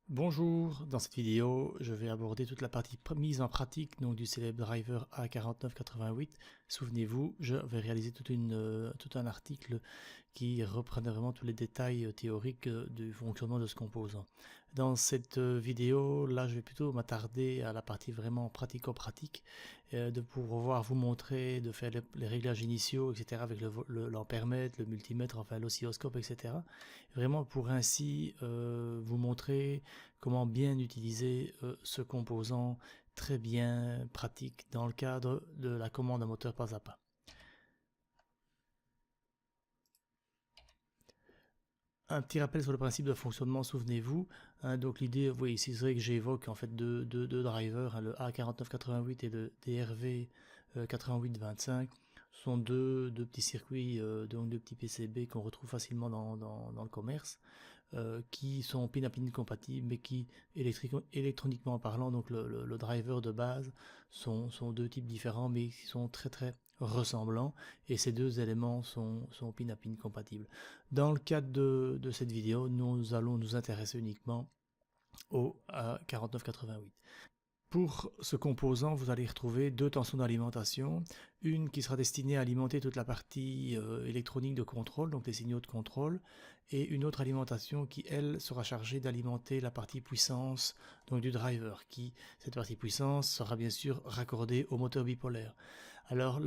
Bonjour, dans cette vidéo, je vais aborder toute la partie mise en pratique donc, du célèbre driver A4988. Souvenez-vous, je vais réaliser tout un article qui reprenait vraiment tous les détails théoriques du fonctionnement de ce composant. Dans cette vidéo, là, je vais plutôt m'attarder à la partie vraiment pratico-pratique, de pouvoir vous montrer, de faire les réglages initiaux, etc., avec l'ampèremètre, le multimètre, enfin l'oscilloscope, etc. Vraiment pour ainsi vous montrer comment bien utiliser ce composant très bien pratique dans le cadre de la commande à moteur pas à pas. Un petit rappel sur le principe de fonctionnement, souvenez-vous. Donc l'idée, oui, ici c'est vrai que j'évoque en fait deux drivers, le A4988 et le DRV 8825. Ce sont deux petits circuits, donc deux petits PCB qu'on retrouve facilement dans le commerce, qui sont pin-à-pin compatibles, mais qui, électroniquement parlant, donc le driver de base, sont deux types différents, mais qui sont très ressemblants, et ces deux éléments sont pin-à-pin compatibles. Dans le cadre de cette vidéo, nous allons nous intéresser uniquement au A4988. Pour ce composant, vous allez retrouver deux tensions d'alimentation, une qui sera destinée à alimenter toute la partie électronique de contrôle, donc les signaux de contrôle, et une autre alimentation qui, elle, sera chargée d'alimenter la partie puissance donc du driver, cette partie puissance sera bien sûr raccordée au moteur bipolaire. Alors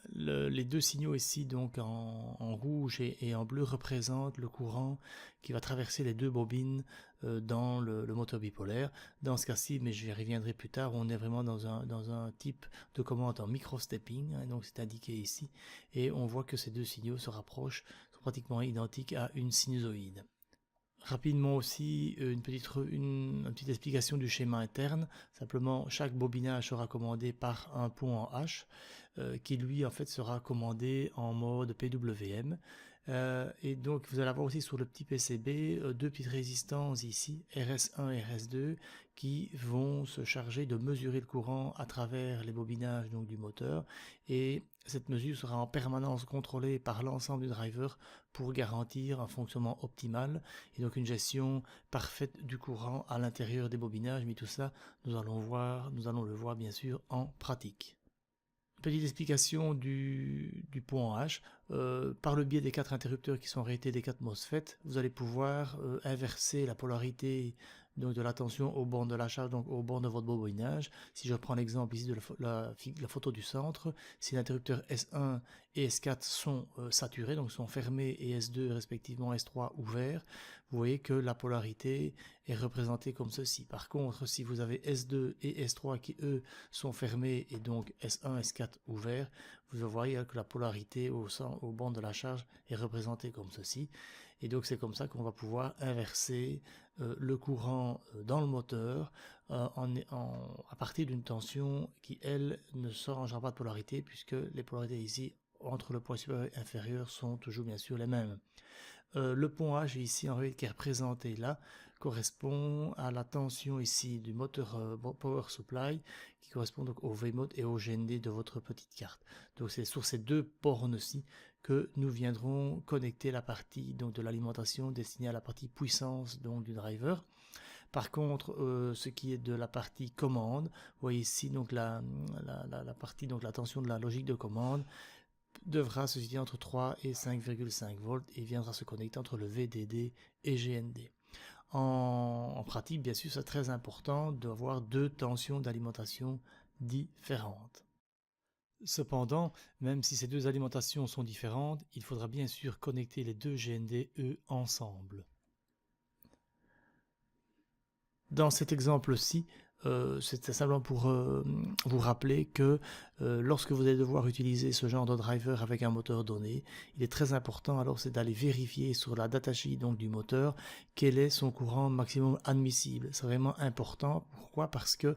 les deux signaux ici donc en rouge et en bleu représentent le courant qui va traverser les deux bobines dans le moteur bipolaire. Dans ce cas-ci, mais j'y reviendrai plus tard, on est vraiment dans un type de commande en micro-stepping, hein, donc c'est indiqué ici, et on voit que ces deux signaux se rapprochent, sont pratiquement identiques à une sinusoïde. Rapidement aussi, une petite explication du schéma interne. Simplement, chaque bobinage sera commandé par un pont en H, qui lui en fait sera commandé en mode PWM. Et donc vous allez avoir aussi sur le petit PCB deux petites résistances ici, RS1 et RS2, qui vont se charger de mesurer le courant à travers les bobinages donc, du moteur, et cette mesure sera en permanence contrôlée par l'ensemble du driver pour garantir un fonctionnement optimal et donc une gestion parfaite du courant à l'intérieur des bobinages, mais tout ça nous allons le voir bien sûr en pratique. Petite explication du pont en H. Par le biais des quatre interrupteurs qui sont en réalité des quatre MOSFET, vous allez pouvoir inverser la polarité donc de la tension au bord de la charge, donc au bord de votre bobinage. Si je prends l'exemple ici de la photo du centre, si l'interrupteur S1 et S4 sont saturés, donc sont fermés, et S2 respectivement S3 ouverts, vous voyez que la polarité est représentée comme ceci. Par contre, si vous avez S2 et S3 qui eux sont fermés et donc S1, S4 ouverts, vous voyez que la polarité au banc de la charge est représentée comme ceci. Et donc c'est comme ça qu'on va pouvoir inverser le courant dans le moteur à partir d'une tension qui, elle, ne changera pas de polarité, puisque les polarités ici entre le point supérieur et inférieur sont toujours bien sûr les mêmes. Le pont H ici en réalité qui est représenté là correspond à la tension ici du moteur Power Supply, qui correspond donc au Vmod et au GND de votre petite carte. Donc c'est sur ces deux bornes-ci que nous viendrons connecter la partie donc de l'alimentation destinée à la partie puissance donc du driver. Par contre, ce qui est de la partie commande, vous voyez ici donc la partie donc la tension de la logique de commande devra se situer entre 3 et 5,5 volts et viendra se connecter entre le VDD et GND. En pratique, bien sûr, c'est très important d'avoir deux tensions d'alimentation différentes. Cependant, même si ces deux alimentations sont différentes, il faudra bien sûr connecter les deux GND, eux, ensemble. Dans cet exemple-ci, c'était simplement pour vous rappeler que lorsque vous allez devoir utiliser ce genre de driver avec un moteur donné, il est très important alors c'est d'aller vérifier sur la datasheet donc du moteur quel est son courant maximum admissible. C'est vraiment important. Pourquoi? Parce que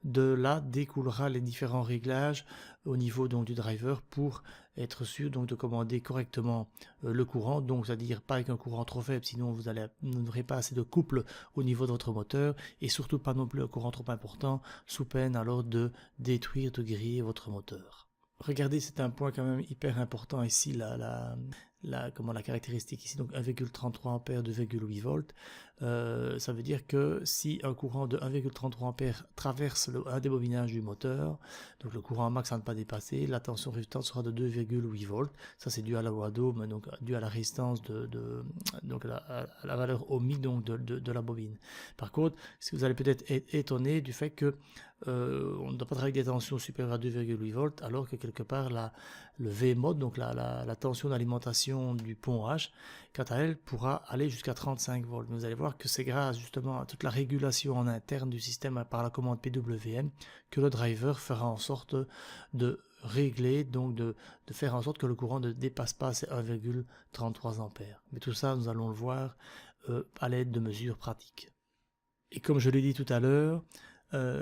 de là découlera les différents réglages au niveau donc du driver pour être sûr donc de commander correctement le courant, donc c'est-à-dire pas avec un courant trop faible, sinon vous n'aurez pas assez de couple au niveau de votre moteur, et surtout pas non plus un courant trop important, sous peine alors de détruire, de griller votre moteur. Regardez, c'est un point quand même hyper important ici, la caractéristique ici, donc 1,33 A, 2,8 volts. Ça veut dire que si un courant de 1,33 ampères traverse un des bobinages du moteur, donc le courant max à ne pas dépasser, la tension résultante sera de 2,8 volts. Ça c'est dû à la loi d'Ohm, donc dû à la résistance donc à la valeur ohmique donc de la bobine. Par contre, si vous allez peut-être être étonné du fait que on ne doit pas travailler avec des tensions supérieures à 2,8 volts, alors que quelque part le V-mode, donc la tension d'alimentation du pont H, quant à elle, pourra aller jusqu'à 35 volts. Vous allez voir que c'est grâce justement à toute la régulation en interne du système par la commande PWM que le driver fera en sorte de régler, donc de faire en sorte que le courant ne dépasse pas ces 1,33 ampères. Mais tout ça, nous allons le voir à l'aide de mesures pratiques. Et comme je l'ai dit tout à l'heure,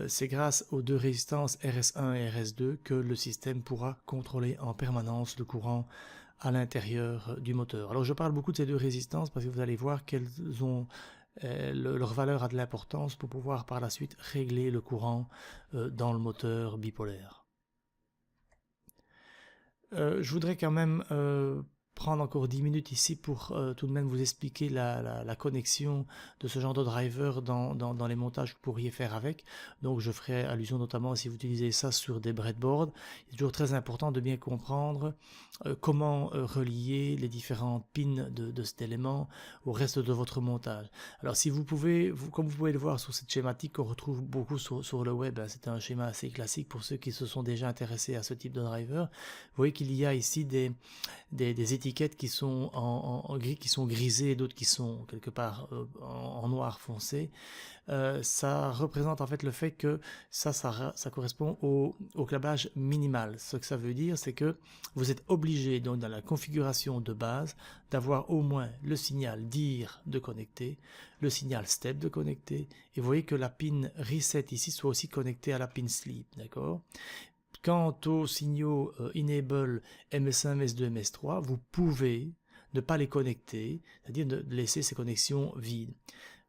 c'est grâce aux deux résistances RS1 et RS2 que le système pourra contrôler en permanence le courant à l'intérieur du moteur. Alors je parle beaucoup de ces deux résistances parce que vous allez voir qu'elles ont leur valeur a de l'importance pour pouvoir par la suite régler le courant dans le moteur bipolaire. Je voudrais quand même prendre encore 10 minutes ici pour tout de même vous expliquer la connexion de ce genre de driver dans les montages que vous pourriez faire avec. Donc je ferai allusion notamment si vous utilisez ça sur des breadboards. C'est toujours très important de bien comprendre comment relier les différentes pins de cet élément au reste de votre montage. Alors si vous pouvez, comme vous pouvez le voir sur cette schématique qu'on retrouve beaucoup sur le web, hein, c'est un schéma assez classique pour ceux qui se sont déjà intéressés à ce type de driver. Vous voyez qu'il y a ici des étiquettes qui sont en gris, qui sont grisées, et d'autres qui sont quelque part en noir foncé. Ça représente en fait le fait que ça correspond au câblage minimal. Ce que ça veut dire, c'est que vous êtes obligé, donc dans la configuration de base, d'avoir au moins le signal DIR de connecter, le signal STEP de connecter, et vous voyez que la pin reset ici soit aussi connectée à la pin sleep, d'accord? Quant aux signaux enable MS1, MS2, MS3, vous pouvez ne pas les connecter, c'est-à-dire de laisser ces connexions vides.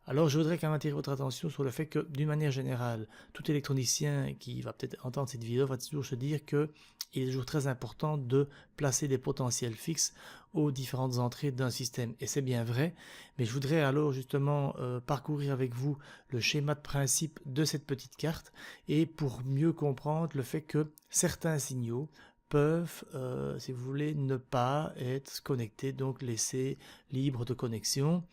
Alors je voudrais quand même attirer votre attention sur le fait que d'une manière générale, tout électronicien qui va peut-être entendre cette vidéo va toujours se dire que il est toujours très important de placer des potentiels fixes aux différentes entrées d'un système. Et c'est bien vrai, mais je voudrais alors justement parcourir avec vous le schéma de principe de cette petite carte et pour mieux comprendre le fait que certains signaux peuvent, si vous voulez, ne pas être connectés, donc laissés libres de connexion.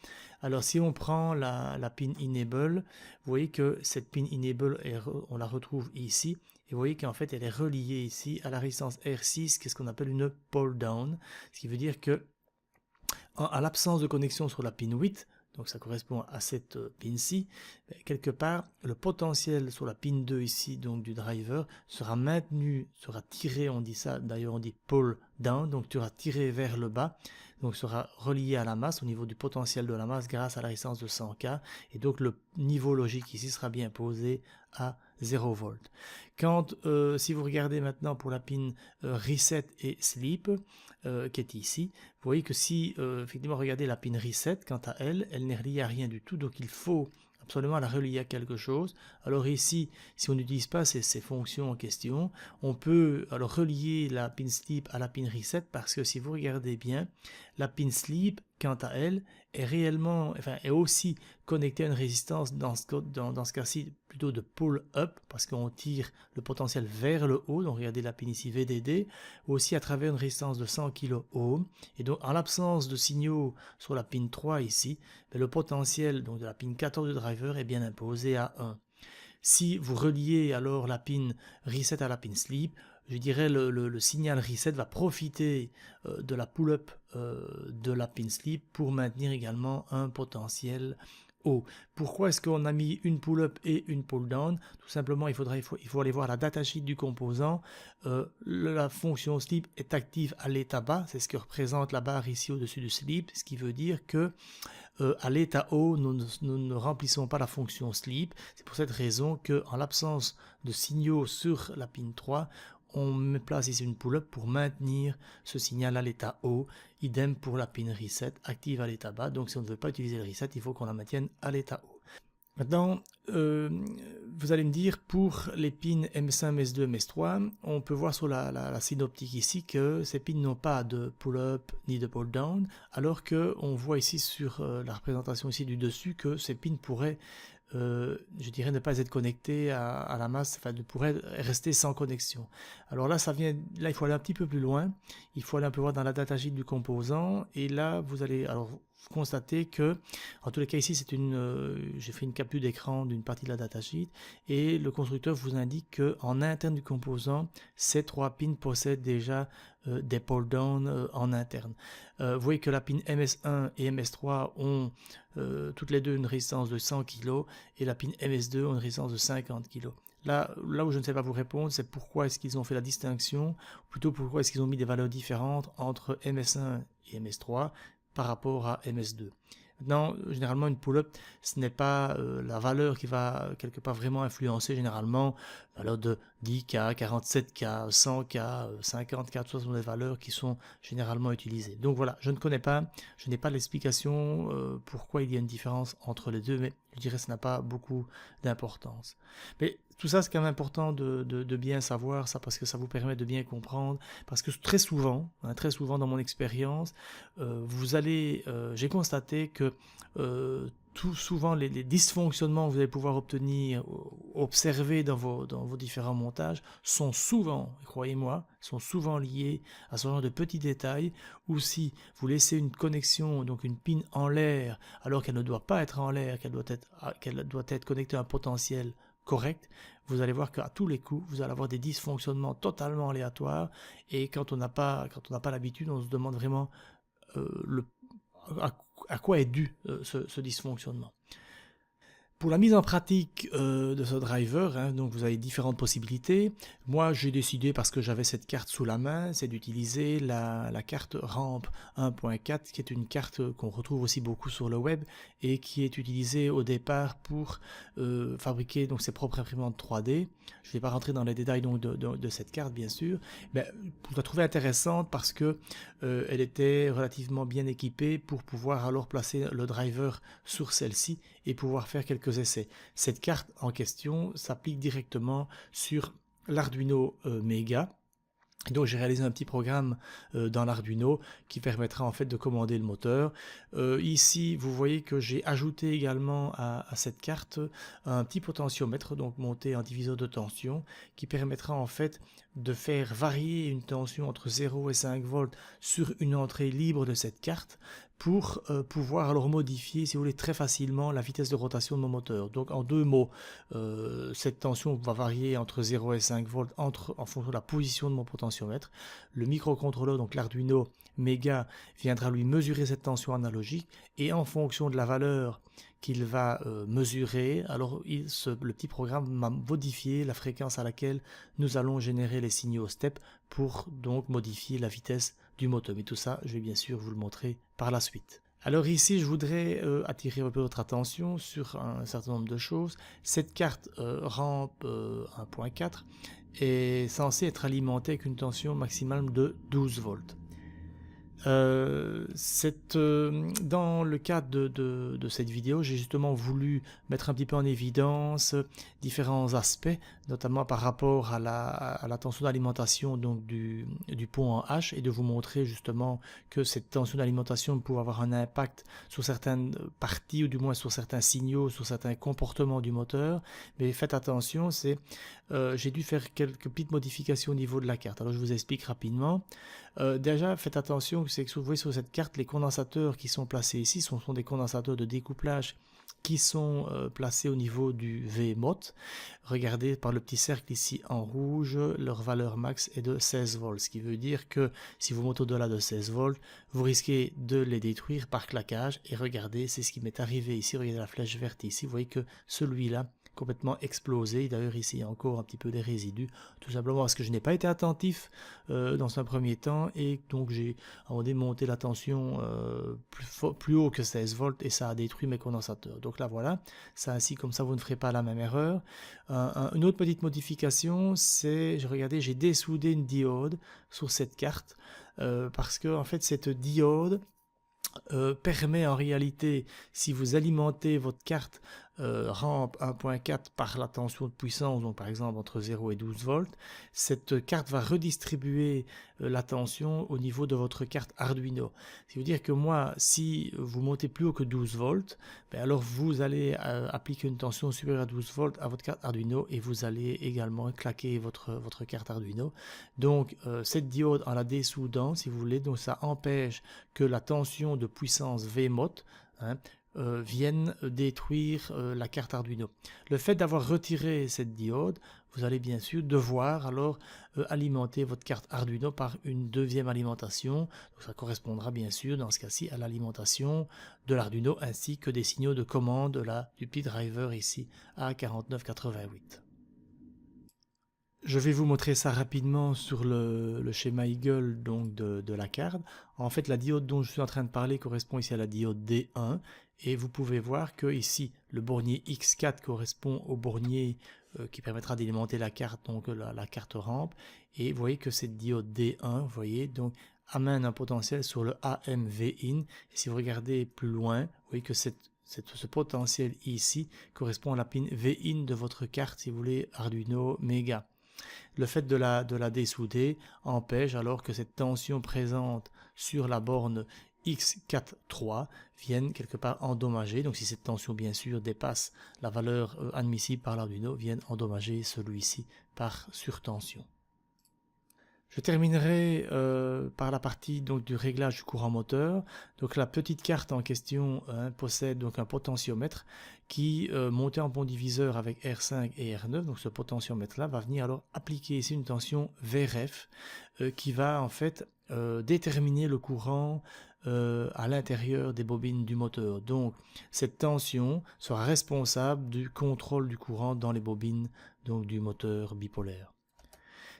Alors si on prend la pin enable, vous voyez que cette pin enable, on la retrouve ici, et vous voyez qu'en fait elle est reliée ici à la résistance R6, qui est ce qu'on appelle une pull down, ce qui veut dire que à l'absence de connexion sur la pin 8, donc ça correspond à cette pin-ci, quelque part le potentiel sur la pin 2 ici, donc du driver, sera maintenu, sera tiré, on dit ça, d'ailleurs on dit pull down, donc tu sera tiré vers le bas, donc sera relié à la masse, au niveau du potentiel de la masse grâce à la résistance de 100K, et donc le niveau logique ici sera bien posé à 0 volts. Quand, si vous regardez maintenant pour la pin reset et sleep, qui est ici, vous voyez que si effectivement regardez la pin reset, quant à elle, elle n'est reliée à rien du tout, donc il faut absolument la relier à quelque chose. Alors ici, si on n'utilise pas ces fonctions en question, on peut alors relier la pin sleep à la pin reset, parce que si vous regardez bien, la pin sleep, quant à elle, est réellement, enfin, est aussi connectée à une résistance dans ce cas-ci plutôt de pull up, parce qu'on tire le potentiel vers le haut, donc regardez la pin ici VDD, ou aussi à travers une résistance de 100 kΩ, et donc en l'absence de signaux sur la pin 3 ici, le potentiel donc de la pin 14 du driver est bien imposé à 1. Si vous reliez alors la pin reset à la pin sleep, je dirais le signal reset va profiter de la pull-up de la pin sleep pour maintenir également un potentiel haut. Pourquoi est-ce qu'on a mis une pull-up et une pull-down? Tout simplement, il faut aller voir la datasheet du composant. La fonction sleep est active à l'état bas, c'est ce que représente la barre ici au-dessus du sleep, ce qui veut dire que à l'état haut, nous ne remplissons pas la fonction sleep. C'est pour cette raison qu'en l'absence de signaux sur la pin 3, on place ici une pull-up pour maintenir ce signal à l'état haut. Idem pour la pin reset active à l'état bas. Donc si on ne veut pas utiliser le reset, il faut qu'on la maintienne à l'état haut. Maintenant, vous allez me dire, pour les pins MS1, MS2, MS3, on peut voir sur la synoptique ici que ces pins n'ont pas de pull-up ni de pull-down, alors qu'on voit ici sur la représentation ici du dessus que ces pins pourraient, je dirais, ne pas être connectés à la masse, enfin, pourraient rester sans connexion. Alors là, là, il faut aller un petit peu plus loin, il faut aller un peu voir dans la datasheet du composant, et là, vous allez constater que, en tous les cas ici, j'ai fait une capture d'écran d'une partie de la datasheet, et le constructeur vous indique que en interne du composant, ces 3 pins possèdent déjà des pull-down en interne. Vous voyez que la pin MS1 et MS3 ont toutes les deux une résistance de 100 kg et la pin MS2 a une résistance de 50 kg. Là où je ne sais pas vous répondre, c'est pourquoi est-ce qu'ils ont fait la distinction, ou plutôt pourquoi est-ce qu'ils ont mis des valeurs différentes entre MS1 et MS3 par rapport à MS2. Maintenant, généralement, une pull-up, ce n'est pas la valeur qui va quelque part vraiment influencer généralement, valeur de 10K, 47K, 100K, 50K, tout ça sont des valeurs qui sont généralement utilisées. Donc voilà, je ne connais pas, je n'ai pas l'explication pourquoi il y a une différence entre les deux, mais je dirais que ça n'a pas beaucoup d'importance. Mais tout ça, c'est quand même important de bien savoir ça, parce que ça vous permet de bien comprendre, parce que très souvent dans mon expérience, j'ai constaté que tout souvent les dysfonctionnements que vous allez pouvoir observer dans vos différents montages sont souvent, croyez-moi, liés à ce genre de petits détails, où si vous laissez une connexion, donc une pin en l'air, alors qu'elle ne doit pas être en l'air, qu'elle doit être connectée à un potentiel correct, vous allez voir qu'à tous les coups, vous allez avoir des dysfonctionnements totalement aléatoires, et quand on n'a pas l'habitude, on se demande vraiment à quoi est dû ce dysfonctionnement. Pour la mise en pratique de ce driver, donc vous avez différentes possibilités. Moi, j'ai décidé, parce que j'avais cette carte sous la main, c'est d'utiliser la carte RAMP 1.4, qui est une carte qu'on retrouve aussi beaucoup sur le web et qui est utilisée au départ pour fabriquer donc ses propres imprimantes 3D. Je ne vais pas rentrer dans les détails donc, de cette carte, bien sûr, mais je la trouvais intéressante parce que elle était relativement bien équipée pour pouvoir alors placer le driver sur celle-ci et pouvoir faire quelques essais. Cette carte en question s'applique directement sur l'Arduino Mega. Donc j'ai réalisé un petit programme dans l'Arduino qui permettra en fait de commander le moteur. Ici vous voyez que j'ai ajouté également à cette carte un petit potentiomètre, donc monté en diviseur de tension, qui permettra en fait de faire varier une tension entre 0 et 5 volts sur une entrée libre de cette carte, pour pouvoir alors modifier, si vous voulez, très facilement la vitesse de rotation de mon moteur. Donc en deux mots, cette tension va varier entre 0 et 5 volts en fonction de la position de mon potentiomètre. Le microcontrôleur, donc l'Arduino Mega, viendra lui mesurer cette tension analogique, et en fonction de la valeur qu'il va mesurer, alors le petit programme va modifier la fréquence à laquelle nous allons générer les signaux step pour donc modifier la vitesse du moteur. Mais tout ça, je vais bien sûr vous le montrer par la suite. Alors ici, je voudrais attirer un peu votre attention sur un certain nombre de choses. Cette carte RAMP 1.4 est censée être alimentée avec une tension maximale de 12 volts. Dans le cadre de cette vidéo, j'ai justement voulu mettre un petit peu en évidence différents aspects, notamment par rapport à la tension d'alimentation donc du pont en H, et de vous montrer justement que cette tension d'alimentation peut avoir un impact sur certaines parties, ou du moins sur certains signaux, sur certains comportements du moteur. Mais faites attention, j'ai dû faire quelques petites modifications au niveau de la carte. Alors je vous explique rapidement. Déjà, faites attention, c'est que vous voyez sur cette carte, les condensateurs qui sont placés ici sont des condensateurs de découplage qui sont placés au niveau du VMOT. Regardez par le petit cercle ici en rouge, leur valeur max est de 16 volts, ce qui veut dire que si vous montez au-delà de 16 volts, vous risquez de les détruire par claquage. Et regardez, c'est ce qui m'est arrivé ici. Regardez la flèche verte ici, vous voyez que celui-là complètement explosé. D'ailleurs ici il y a encore un petit peu des résidus, tout simplement parce que je n'ai pas été attentif dans un premier temps, et donc j'ai démonté la tension plus haut que 16 volts, et ça a détruit mes condensateurs. Donc là voilà, ça ainsi, comme ça vous ne ferez pas la même erreur. Une autre petite modification, c'est, regardez, j'ai dessoudé une diode sur cette carte parce que en fait cette diode permet en réalité, si vous alimentez votre carte rampe 1.4 par la tension de puissance, donc par exemple entre 0 et 12 volts, cette carte va redistribuer la tension au niveau de votre carte Arduino. Ce qui veut dire que moi, si vous montez plus haut que 12 volts, ben alors vous allez appliquer une tension supérieure à 12 volts à votre carte Arduino et vous allez également claquer votre carte Arduino. Donc cette diode en la dessoudant, si vous voulez, donc ça empêche que la tension de puissance Vmod, hein, viennent détruire la carte Arduino. Le fait d'avoir retiré cette diode, vous allez bien sûr devoir alors alimenter votre carte Arduino par une deuxième alimentation. Donc ça correspondra bien sûr dans ce cas-ci à l'alimentation de l'Arduino ainsi que des signaux de commande du petit driver ici A4988. Je vais vous montrer ça rapidement sur le schéma Eagle donc de la carte. En fait, la diode dont je suis en train de parler correspond ici à la diode D1 et vous pouvez voir que ici le bornier X4 correspond au bornier qui permettra d'alimenter la carte, donc la carte rampe, et vous voyez que cette diode D1, vous voyez, donc amène un potentiel sur le AMVin. Et si vous regardez plus loin, vous voyez que ce potentiel ici correspond à la pin Vin de votre carte, si vous voulez, Arduino Mega. Le fait de la dessouder empêche alors que cette tension présente sur la borne X4.3 vienne quelque part endommager. Donc si cette tension bien sûr dépasse la valeur admissible par l'Arduino, vienne endommager celui-ci par surtension. Je terminerai par la partie donc, du réglage du courant moteur. Donc la petite carte en question possède donc un potentiomètre qui, monté en bon diviseur avec R5 et R9, donc ce potentiomètre-là va venir alors appliquer ici une tension VRF qui va en fait déterminer le courant à l'intérieur des bobines du moteur. Donc cette tension sera responsable du contrôle du courant dans les bobines donc, du moteur bipolaire.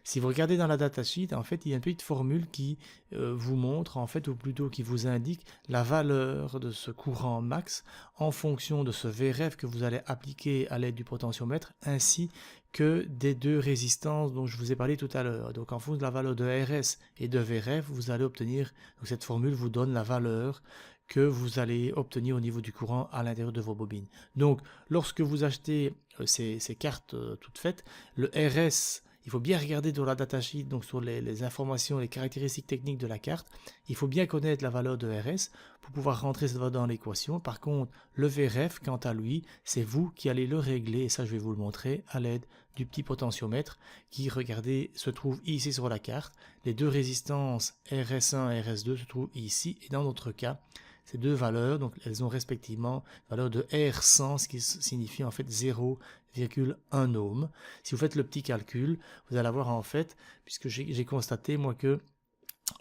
Si vous regardez dans la datasheet, en fait, il y a une petite formule qui vous montre, en fait, ou plutôt qui vous indique la valeur de ce courant max en fonction de ce VRF que vous allez appliquer à l'aide du potentiomètre, ainsi que des deux résistances dont je vous ai parlé tout à l'heure. Donc, en fonction de la valeur de RS et de VRF, vous allez obtenir, donc cette formule vous donne la valeur que vous allez obtenir au niveau du courant à l'intérieur de vos bobines. Donc, lorsque vous achetez ces cartes toutes faites, le RS, il faut bien regarder dans la datasheet, donc sur les informations, les caractéristiques techniques de la carte. Il faut bien connaître la valeur de RS pour pouvoir rentrer cette valeur dans l'équation. Par contre, le VRF, quant à lui, c'est vous qui allez le régler. Et ça, je vais vous le montrer à l'aide du petit potentiomètre qui, regardez, se trouve ici sur la carte. Les deux résistances RS1 et RS2 se trouvent ici. Et dans notre cas, ces deux valeurs, donc elles ont respectivement la valeur de R100, ce qui signifie en fait 0,1 ohm. Si vous faites le petit calcul, vous allez avoir en fait, puisque j'ai constaté moi que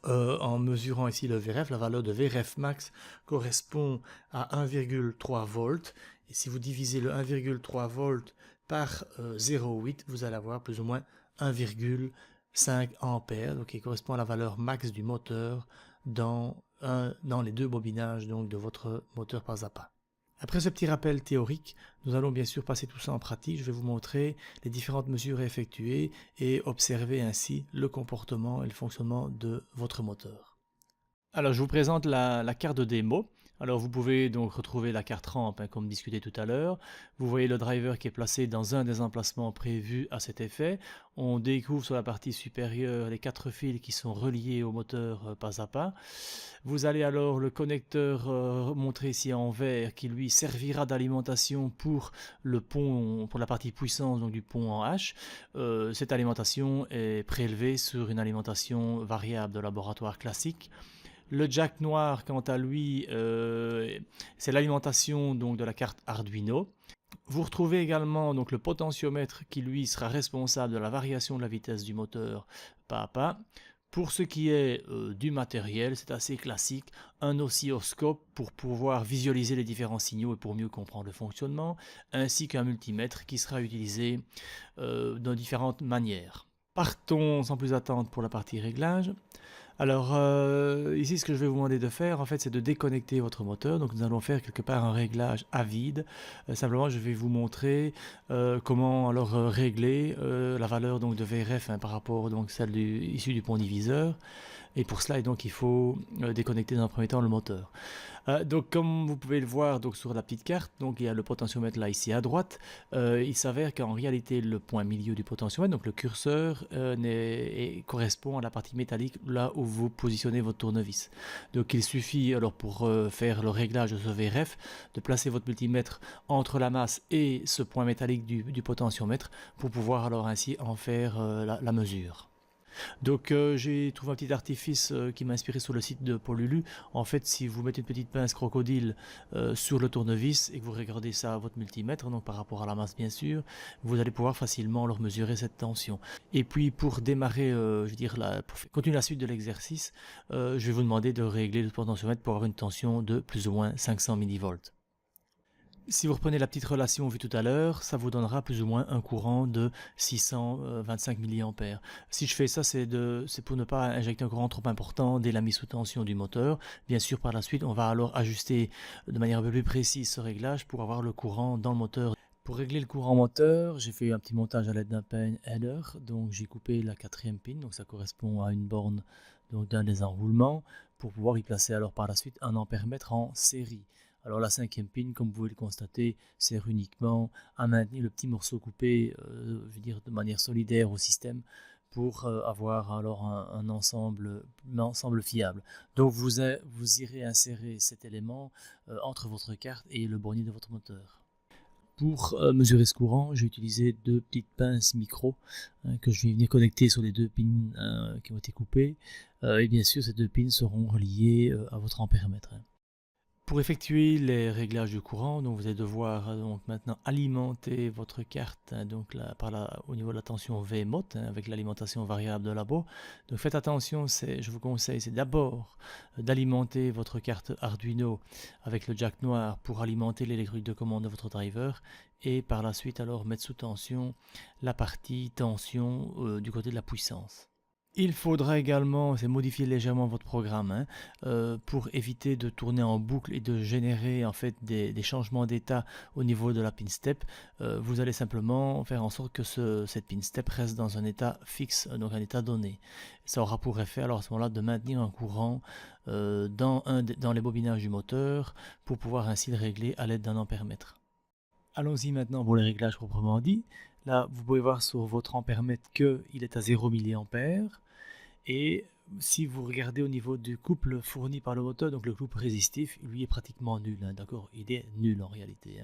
en mesurant ici le VRF, la valeur de VRF max correspond à 1,3 volts. Et si vous divisez le 1,3 volts par 0,8, vous allez avoir plus ou moins 1,5 ampères, donc qui correspond à la valeur max du moteur dans les deux bobinages donc, de votre moteur pas à pas. Après ce petit rappel théorique, nous allons bien sûr passer tout ça en pratique. Je vais vous montrer les différentes mesures à effectuer et observer ainsi le comportement et le fonctionnement de votre moteur. Alors je vous présente la carte de démo. Alors vous pouvez donc retrouver la carte rampe comme discuté tout à l'heure. Vous voyez le driver qui est placé dans un des emplacements prévus à cet effet. On découvre sur la partie supérieure les 4 fils qui sont reliés au moteur pas à pas. Vous allez alors le connecteur montré ici en vert qui lui servira d'alimentation pour le pont, pour la partie puissance donc du pont en H. Cette alimentation est prélevée sur une alimentation variable de laboratoire classique. Le jack noir, quant à lui, c'est l'alimentation donc de la carte Arduino. Vous retrouvez également donc le potentiomètre qui lui sera responsable de la variation de la vitesse du moteur pas à pas. Pour ce qui est du matériel, c'est assez classique, un oscilloscope pour pouvoir visualiser les différents signaux et pour mieux comprendre le fonctionnement, ainsi qu'un multimètre qui sera utilisé de différentes manières. Partons sans plus attendre pour la partie réglage. Alors ici ce que je vais vous demander de faire en fait c'est de déconnecter votre moteur, donc nous allons faire quelque part un réglage à vide. Simplement je vais vous montrer comment alors régler la valeur donc de VRF par rapport donc celle issue du pont diviseur. Et pour cela, donc, il faut déconnecter dans un premier temps le moteur. Donc comme vous pouvez le voir donc, sur la petite carte, donc, il y a le potentiomètre là ici à droite. Il s'avère qu'en réalité le point milieu du potentiomètre, donc le curseur, correspond à la partie métallique là où vous positionnez votre tournevis. Donc il suffit alors pour faire le réglage de ce VRF de placer votre multimètre entre la masse et ce point métallique du potentiomètre pour pouvoir alors ainsi en faire la mesure. Donc j'ai trouvé un petit artifice qui m'a inspiré sur le site de Paul Lulu. En fait, si vous mettez une petite pince crocodile sur le tournevis et que vous regardez ça à votre multimètre, donc par rapport à la masse bien sûr, vous allez pouvoir facilement leur mesurer cette tension. Et puis pour démarrer, je veux dire, pour continuer la suite de l'exercice, je vais vous demander de régler le potentiomètre pour avoir une tension de plus ou moins 500 millivolts. Si vous reprenez la petite relation vue tout à l'heure, ça vous donnera plus ou moins un courant de 625 mA. Si je fais ça, c'est pour ne pas injecter un courant trop important dès la mise sous tension du moteur. Bien sûr, par la suite, on va alors ajuster de manière un peu plus précise ce réglage pour avoir le courant dans le moteur. Pour régler le courant moteur, j'ai fait un petit montage à l'aide d'un pin header. Donc j'ai coupé la 4e pin, donc ça correspond à une borne d'un des enroulements, pour pouvoir y placer alors par la suite un ampèremètre en série. Alors la 5e pin, comme vous pouvez le constater, sert uniquement à maintenir le petit morceau coupé, je veux dire, de manière solidaire au système pour avoir alors un ensemble fiable. Donc vous irez insérer cet élément entre votre carte et le bornier de votre moteur. Pour mesurer ce courant, j'ai utilisé 2 petites pinces micro que je vais venir connecter sur les 2 pins qui ont été coupées. Et bien sûr, ces 2 pins seront reliés à votre ampèremètre. Pour effectuer les réglages du courant, donc vous allez devoir donc maintenant alimenter votre carte donc au niveau de la tension VMOT avec l'alimentation variable de labo. Donc faites attention, je vous conseille, c'est d'abord d'alimenter votre carte Arduino avec le jack noir pour alimenter l'électronique de commande de votre driver et par la suite alors mettre sous tension la partie tension du côté de la puissance. Il faudra également modifier légèrement votre programme pour éviter de tourner en boucle et de générer en fait des changements d'état au niveau de la pin step. Vous allez simplement faire en sorte que cette pin step reste dans un état fixe, donc un état donné. Ça aura pour effet alors à ce moment-là de maintenir un courant dans les bobinages du moteur pour pouvoir ainsi le régler à l'aide d'un ampèremètre. Allons-y maintenant pour les réglages proprement dit. Là, vous pouvez voir sur votre ampèremètre qu'il est à 0 mA. Et si vous regardez au niveau du couple fourni par le moteur, donc le couple résistif, lui est pratiquement nul. D'accord, il est nul en réalité.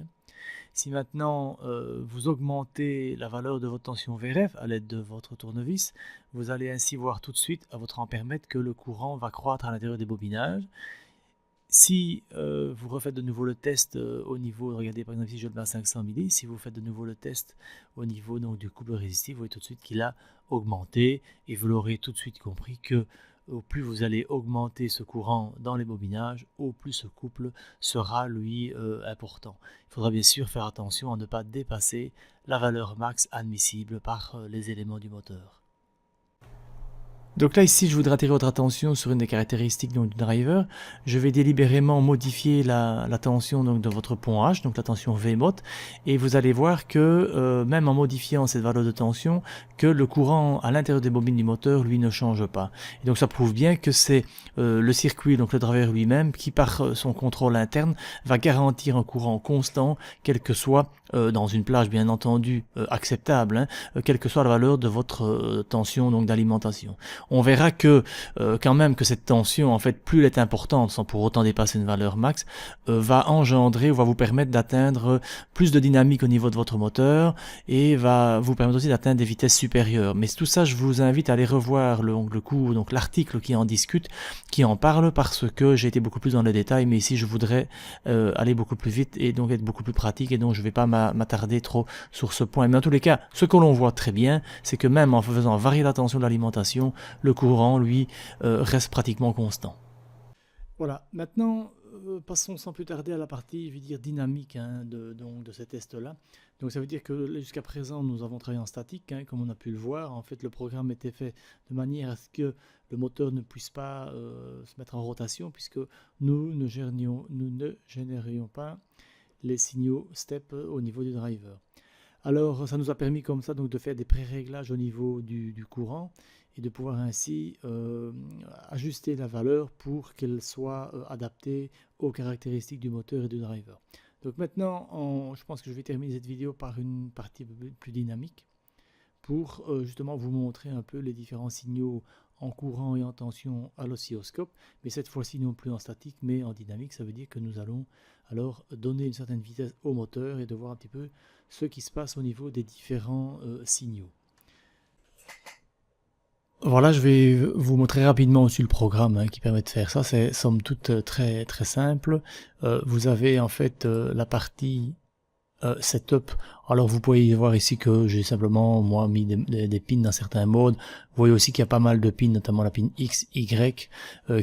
Si maintenant vous augmentez la valeur de votre tension VRF à l'aide de votre tournevis, vous allez ainsi voir tout de suite à votre ampèremètre que le courant va croître à l'intérieur des bobinages. Si vous refaites de nouveau le test au niveau, regardez par exemple si je le mets à 500 milli, si vous faites de nouveau le test au niveau donc, du couple résistif, vous voyez tout de suite qu'il a augmenté et vous l'aurez tout de suite compris que au plus vous allez augmenter ce courant dans les bobinages, au plus ce couple sera lui important. Il faudra bien sûr faire attention à ne pas dépasser la valeur max admissible par les éléments du moteur. Donc là ici je voudrais attirer votre attention sur une des caractéristiques donc, du driver. Je vais délibérément modifier la tension donc, de votre pont H, donc la tension VMOT, et vous allez voir que même en modifiant cette valeur de tension, que le courant à l'intérieur des bobines du moteur lui ne change pas. Et donc ça prouve bien que c'est le circuit, donc le driver lui-même, qui par son contrôle interne va garantir un courant constant, quel que soit dans une plage bien entendu acceptable, quelle que soit la valeur de votre tension donc d'alimentation. On verra que quand même que cette tension, en fait, plus elle est importante, sans pour autant dépasser une valeur max, va engendrer ou va vous permettre d'atteindre plus de dynamique au niveau de votre moteur et va vous permettre aussi d'atteindre des vitesses supérieures. Mais tout ça, je vous invite à aller revoir donc l'article qui en discute, qui en parle, parce que j'ai été beaucoup plus dans les détails, mais ici je voudrais aller beaucoup plus vite et donc être beaucoup plus pratique, et donc je ne vais pas m'attarder trop sur ce point. Mais en tous les cas, ce que l'on voit très bien, c'est que même en faisant varier la tension de l'alimentation, le courant, lui, reste pratiquement constant. Voilà, maintenant, passons sans plus tarder à la partie, je vais dire, dynamique de ces tests-là. Donc ça veut dire que jusqu'à présent, nous avons travaillé en statique, comme on a pu le voir. En fait, le programme était fait de manière à ce que le moteur ne puisse pas se mettre en rotation, puisque nous ne générions pas les signaux step au niveau du driver. Alors, ça nous a permis comme ça donc, de faire des pré-réglages au niveau du courant. et de pouvoir ainsi ajuster la valeur pour qu'elle soit adaptée aux caractéristiques du moteur et du driver. Donc maintenant, je pense que je vais terminer cette vidéo par une partie un peu plus dynamique pour justement vous montrer un peu les différents signaux en courant et en tension à l'oscilloscope, mais cette fois-ci non plus en statique mais en dynamique. Ça veut dire que nous allons alors donner une certaine vitesse au moteur et de voir un petit peu ce qui se passe au niveau des différents signaux. Voilà, je vais vous montrer rapidement aussi le programme qui permet de faire ça. C'est somme toute très très simple. Vous avez en fait la partie setup. Alors vous pouvez voir ici que j'ai simplement moi mis des pins dans certains modes. Vous voyez aussi qu'il y a pas mal de pins, notamment la pin X, Y,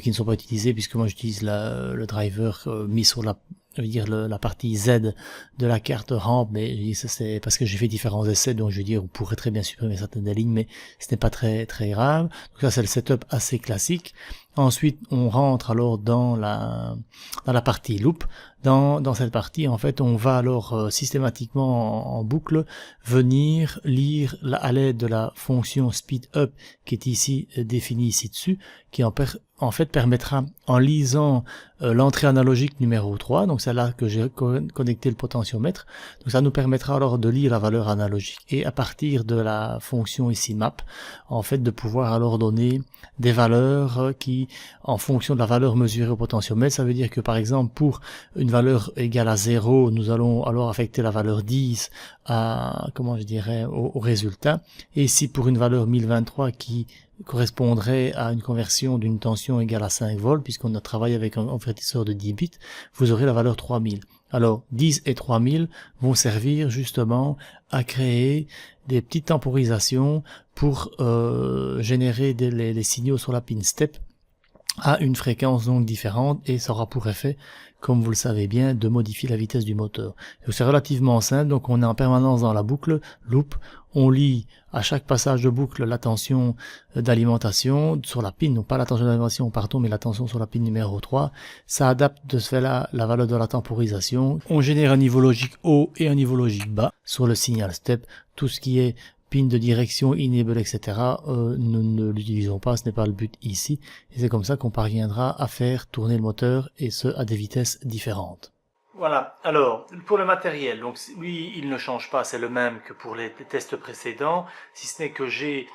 qui ne sont pas utilisés puisque moi j'utilise le driver mis sur je veux dire la partie Z de la carte ramp, mais je dis ça c'est parce que j'ai fait différents essais, donc je veux dire on pourrait très bien supprimer certaines des lignes, mais ce n'est pas très très grave. Donc ça c'est le setup assez classique. Ensuite on rentre alors dans la partie loop. Dans cette partie, en fait, on va alors systématiquement en boucle venir lire à l'aide de la fonction speed up qui est ici définie ici dessus, qui en fait permettra en lisant l'entrée analogique numéro 3, donc c'est là que j'ai connecté le potentiomètre, donc ça nous permettra alors de lire la valeur analogique et à partir de la fonction ici map, en fait de pouvoir alors donner des valeurs qui, en fonction de la valeur mesurée au potentiomètre, ça veut dire que par exemple pour une valeur égale à 0, nous allons alors affecter la valeur 10 à, comment je dirais, au résultat. Et si pour une valeur 1023 qui correspondrait à une conversion d'une tension égale à 5 volts, puisqu'on a travaillé avec un convertisseur de 10 bits, vous aurez la valeur 3000. Alors 10 et 3000 vont servir justement à créer des petites temporisations pour générer les signaux sur la pin step à une fréquence donc différente, et ça aura pour effet, comme vous le savez bien, de modifier la vitesse du moteur. C'est relativement simple, donc on est en permanence dans la boucle loop, on lit à chaque passage de boucle la tension d'alimentation sur la pin, non pas la tension d'alimentation pardon, mais la tension sur la pin numéro 3, ça adapte de ce fait là la valeur de la temporisation, on génère un niveau logique haut et un niveau logique bas sur le signal step, tout ce qui est pin de direction, enable, etc. Nous ne l'utilisons pas, ce n'est pas le but ici. Et c'est comme ça qu'on parviendra à faire tourner le moteur, et ce, à des vitesses différentes. Voilà, alors, pour le matériel, donc lui, il ne change pas, c'est le même que pour les tests précédents, si ce n'est que j'ai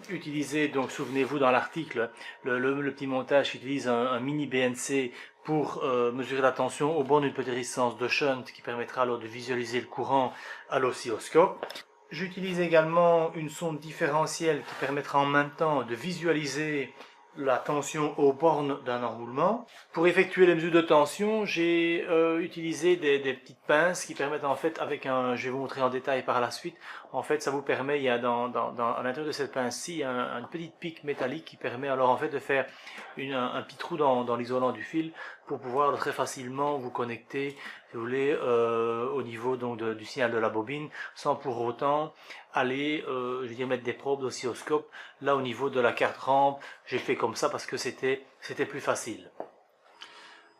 utilisé, donc souvenez-vous dans l'article, le petit montage qui utilise un mini BNC pour mesurer la tension au bornes d'une petite résistance de shunt qui permettra alors de visualiser le courant à l'oscilloscope. J'utilise également une sonde différentielle qui permettra en même temps de visualiser la tension aux bornes d'un enroulement. Pour effectuer les mesures de tension, j'ai utilisé des petites pinces qui permettent en fait, je vais vous montrer en détail par la suite, en fait ça vous permet, il y a à l'intérieur de cette pince-ci une petite pique métallique qui permet alors en fait de faire un petit trou dans l'isolant du fil pour pouvoir très facilement vous connecter, si vous voulez, au niveau donc du signal de la bobine, sans pour autant aller, je veux dire, mettre des probes d'oscilloscope. Là, au niveau de la carte ramp, j'ai fait comme ça parce que c'était plus facile.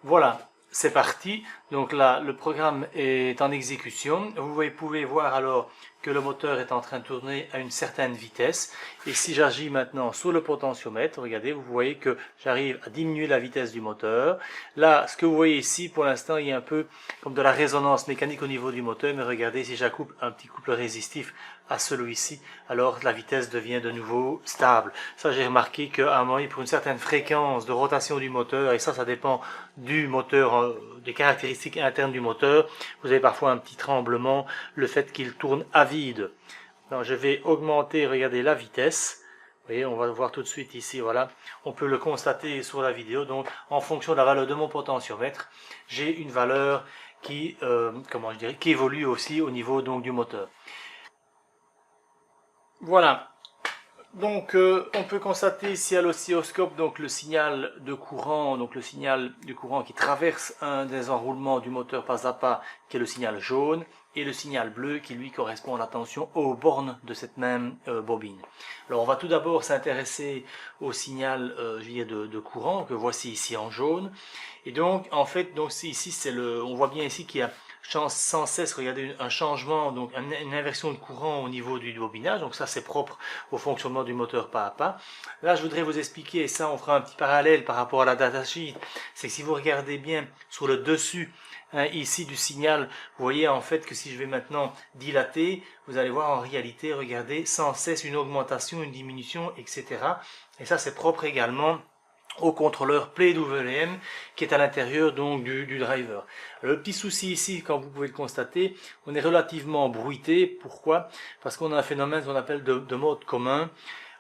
Voilà, c'est parti. Donc là, le programme est en exécution. Vous pouvez voir alors que le moteur est en train de tourner à une certaine vitesse. Et si j'agis maintenant sur le potentiomètre, regardez, vous voyez que j'arrive à diminuer la vitesse du moteur. Là, ce que vous voyez ici, pour l'instant, il y a un peu comme de la résonance mécanique au niveau du moteur. Mais regardez, si j'accouple un petit couple résistif à celui-ci, alors la vitesse devient de nouveau stable. Ça, j'ai remarqué qu'à un moment, pour une certaine fréquence de rotation du moteur, et ça dépend du moteur, des caractéristiques internes du moteur, vous avez parfois un petit tremblement, le fait qu'il tourne à vide. Alors, je vais augmenter, regardez la vitesse. Vous voyez, on va le voir tout de suite ici, voilà. On peut le constater sur la vidéo. Donc, en fonction de la valeur de mon potentiomètre, j'ai une valeur qui, qui évolue aussi au niveau donc du moteur. Voilà. Donc, on peut constater ici à l'oscilloscope donc le signal de courant, donc le signal du courant qui traverse un des enroulements du moteur pas à pas, qui est le signal jaune, et le signal bleu qui lui correspond à la tension aux bornes de cette même bobine. Alors, on va tout d'abord s'intéresser au signal de courant que voici ici en jaune. Et donc, en fait, donc ici on voit bien ici qu'il y a sans cesse regarder un changement, donc une inversion de courant au niveau du bobinage. Donc ça, c'est propre au fonctionnement du moteur pas à pas. Là, je voudrais vous expliquer, et ça on fera un petit parallèle par rapport à la datasheet, c'est que si vous regardez bien sur le dessus ici du signal, vous voyez en fait que si je vais maintenant dilater, vous allez voir en réalité, regardez, sans cesse une augmentation, une diminution, etc. Et ça, c'est propre également au contrôleur PWM qui est à l'intérieur donc du driver. Le petit souci ici, comme vous pouvez le constater, on est relativement bruité. Pourquoi? Parce qu'on a un phénomène qu'on appelle de mode commun.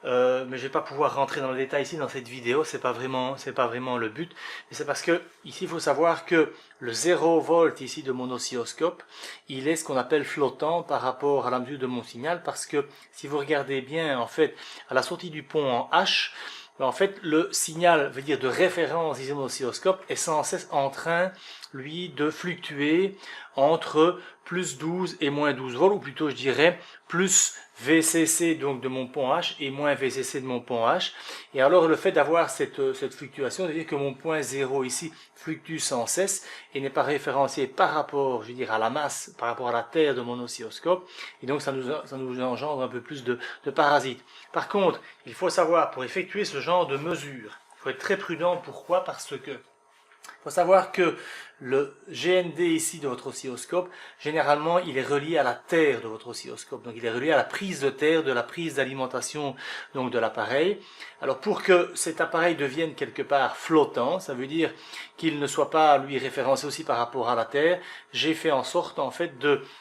Mais je ne vais pas pouvoir rentrer dans le détail ici dans cette vidéo, c'est pas vraiment le but. Mais c'est parce que ici il faut savoir que le 0 volt ici de mon oscilloscope, il est ce qu'on appelle flottant par rapport à la mesure de mon signal, parce que si vous regardez bien en fait à la sortie du pont en H, en fait, le signal, veut dire de référence ici de mon oscilloscope, est sans cesse en train, lui, de fluctuer entre plus 12 et moins 12 volts, ou plutôt je dirais plus VCC donc de mon pont H et moins VCC de mon pont H. Et alors le fait d'avoir cette fluctuation, c'est-à-dire que mon point 0 ici fluctue sans cesse et n'est pas référencié par rapport, je veux dire, à la masse, par rapport à la terre de mon oscilloscope, et donc ça nous engendre un peu plus de parasites. Par contre, il faut savoir, pour effectuer ce genre de mesure, il faut être très prudent. Pourquoi? Parce que il faut savoir que le GND ici de votre oscilloscope, généralement, il est relié à la terre de votre oscilloscope. Donc, il est relié à la prise de terre, de la prise d'alimentation donc de l'appareil. Alors, pour que cet appareil devienne quelque part flottant, ça veut dire qu'il ne soit pas, lui, référencé aussi par rapport à la terre, j'ai fait en sorte, en fait,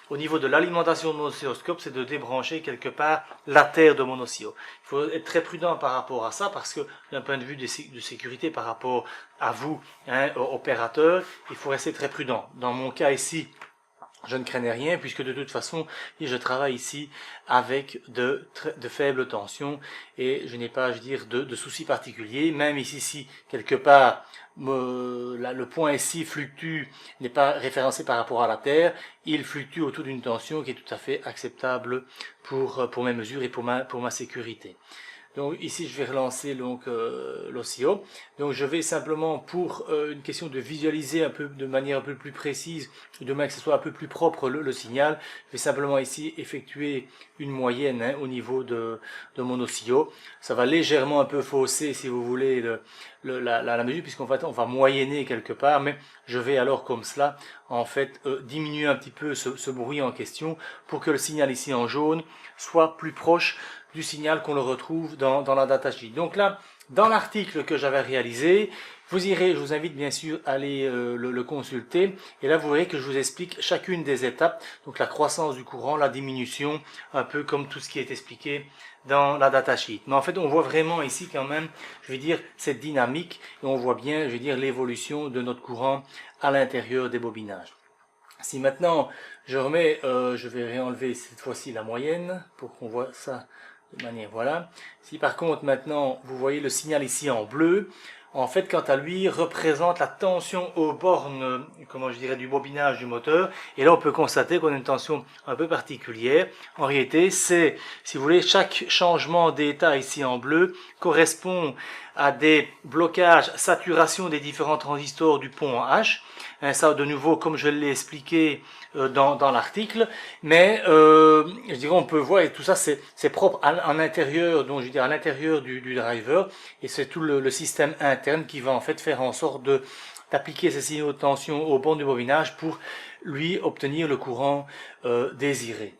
au niveau de l'alimentation de mon oscilloscope, c'est de débrancher quelque part la terre de mon oscillo. Il faut être très prudent par rapport à ça, parce que d'un point de vue de sécurité par rapport à vous, opérateur, il faut rester très prudent. Dans mon cas ici, je ne craignais rien, puisque de toute façon, je travaille ici avec de faibles tensions et je n'ai pas, je veux dire, de soucis particuliers. Même ici, si quelque part le point ici fluctue, n'est pas référencé par rapport à la Terre, il fluctue autour d'une tension qui est tout à fait acceptable pour mes mesures et pour ma sécurité. Donc ici je vais relancer donc l'oscillo. Donc je vais simplement, pour une question de visualiser un peu de manière un peu plus précise, de manière que ce soit un peu plus propre le signal, je vais simplement ici effectuer une moyenne au niveau de mon oscillo. Ça va légèrement un peu fausser, si vous voulez, la mesure, puisqu'en fait on va moyenner quelque part, mais je vais alors comme cela en fait diminuer un petit peu ce bruit en question pour que le signal ici en jaune soit plus proche du signal qu'on le retrouve dans la datasheet. Donc là, dans l'article que j'avais réalisé, je vous invite bien sûr à aller le consulter, et là vous verrez que je vous explique chacune des étapes, donc la croissance du courant, la diminution, un peu comme tout ce qui est expliqué dans la datasheet. Mais en fait, on voit vraiment ici quand même, je veux dire, cette dynamique, et on voit bien, je veux dire, l'évolution de notre courant à l'intérieur des bobinages. Si maintenant, je remets, je vais réenlever cette fois-ci la moyenne, pour qu'on voit ça de manière, voilà. Si par contre maintenant vous voyez le signal ici en bleu, en fait quant à lui représente la tension aux bornes, comment je dirais, du bobinage du moteur, et là on peut constater qu'on a une tension un peu particulière. En réalité c'est, si vous voulez, chaque changement d'état ici en bleu correspond à des blocages, saturation des différents transistors du pont en H. Ça de nouveau, comme je l'ai expliqué dans l'article, mais je dirais on peut voir, et tout ça c'est propre en intérieur, donc je veux dire à l'intérieur du driver, et c'est tout le système interne qui va en fait faire en sorte d'appliquer ces signaux de tension au bornes du bobinage pour lui obtenir le courant désiré.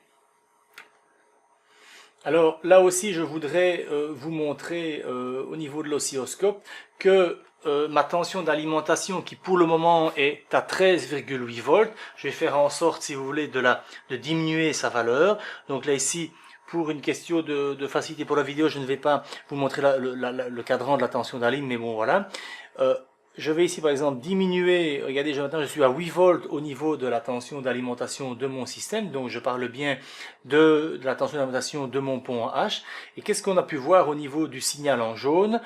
Alors là aussi je voudrais vous montrer au niveau de l'oscilloscope que ma tension d'alimentation, qui pour le moment est à 13,8 volts, je vais faire en sorte, si vous voulez, de diminuer sa valeur. Donc là ici, pour une question de facilité pour la vidéo, je ne vais pas vous montrer le cadran de la tension d'alim, mais bon voilà. Je vais ici par exemple diminuer, regardez maintenant je suis à 8 volts au niveau de la tension d'alimentation de mon système, donc je parle bien de la tension d'alimentation de mon pont H. Et qu'est-ce qu'on a pu voir au niveau du signal en jaune?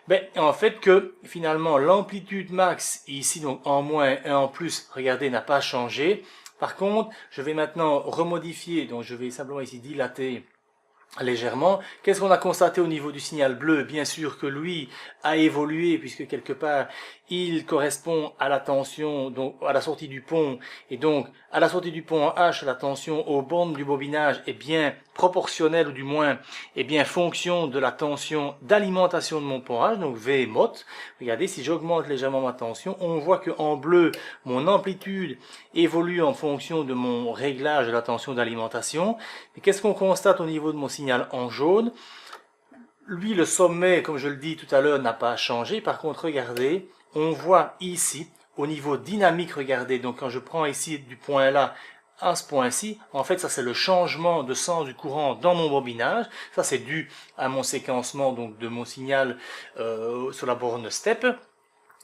Ben, en fait que finalement l'amplitude max ici donc en moins et en plus, regardez, n'a pas changé. Par contre, je vais maintenant remodifier, donc je vais simplement ici dilater légèrement. Qu'est-ce qu'on a constaté au niveau du signal bleu? Bien sûr que lui a évolué puisque quelque part il correspond à la tension, donc à la sortie du pont, et donc à la sortie du pont en H, la tension aux bornes du bobinage est bien proportionnelle, ou du moins est bien fonction de la tension d'alimentation de mon pont H, donc V mot. Regardez, si j'augmente légèrement ma tension, on voit que en bleu mon amplitude évolue en fonction de mon réglage de la tension d'alimentation. Et qu'est-ce qu'on constate au niveau de mon signal en jaune? Lui, le sommet, comme je le dis tout à l'heure, n'a pas changé. Par contre, regardez, on voit ici, au niveau dynamique, regardez, donc quand je prends ici du point là à ce point-ci, en fait, ça c'est le changement de sens du courant dans mon bobinage. Ça c'est dû à mon séquencement donc de mon signal sur la borne step.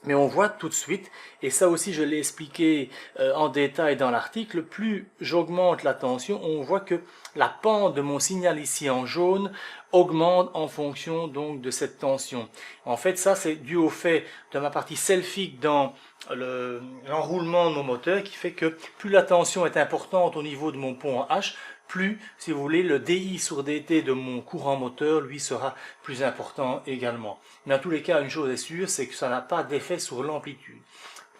Mais on voit tout de suite, et ça aussi je l'ai expliqué en détail dans l'article, plus j'augmente la tension, on voit que la pente de mon signal ici en jaune augmente en fonction donc de cette tension. En fait, ça c'est dû au fait de ma partie selfique dans l'enroulement de mon moteur qui fait que plus la tension est importante au niveau de mon pont en H, plus, si vous voulez, le DI sur DT de mon courant moteur, lui, sera plus important également. Mais en tous les cas, une chose est sûre, c'est que ça n'a pas d'effet sur l'amplitude.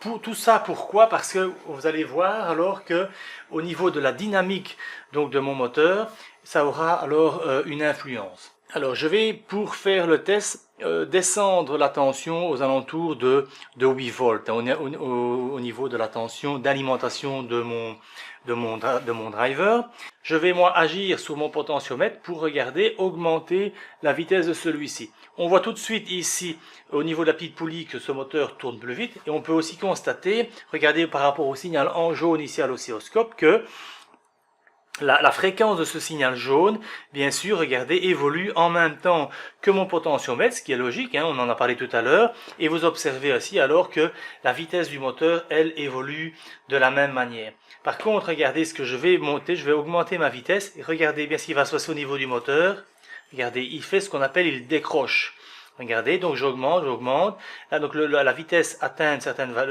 Pour tout ça, pourquoi? Parce que vous allez voir alors que au niveau de la dynamique donc de mon moteur, ça aura alors une influence. Alors je vais, pour faire le test, descendre la tension aux alentours de 8 volts, au niveau de la tension d'alimentation de mon driver. Je vais moi agir sur mon potentiomètre pour regarder augmenter la vitesse de celui-ci. On voit tout de suite ici au niveau de la petite poulie que ce moteur tourne plus vite, et on peut aussi constater, regardez par rapport au signal en jaune ici à l'oscilloscope, que la fréquence de ce signal jaune, bien sûr, regardez, évolue en même temps que mon potentiomètre, ce qui est logique, hein, on en a parlé tout à l'heure, et vous observez aussi alors que la vitesse du moteur, elle, évolue de la même manière. Par contre, regardez ce que je vais monter, je vais augmenter ma vitesse, et regardez bien ce qui va se passer au niveau du moteur. Regardez, il fait ce qu'on appelle, il décroche. Regardez, donc j'augmente. Là, donc la vitesse atteint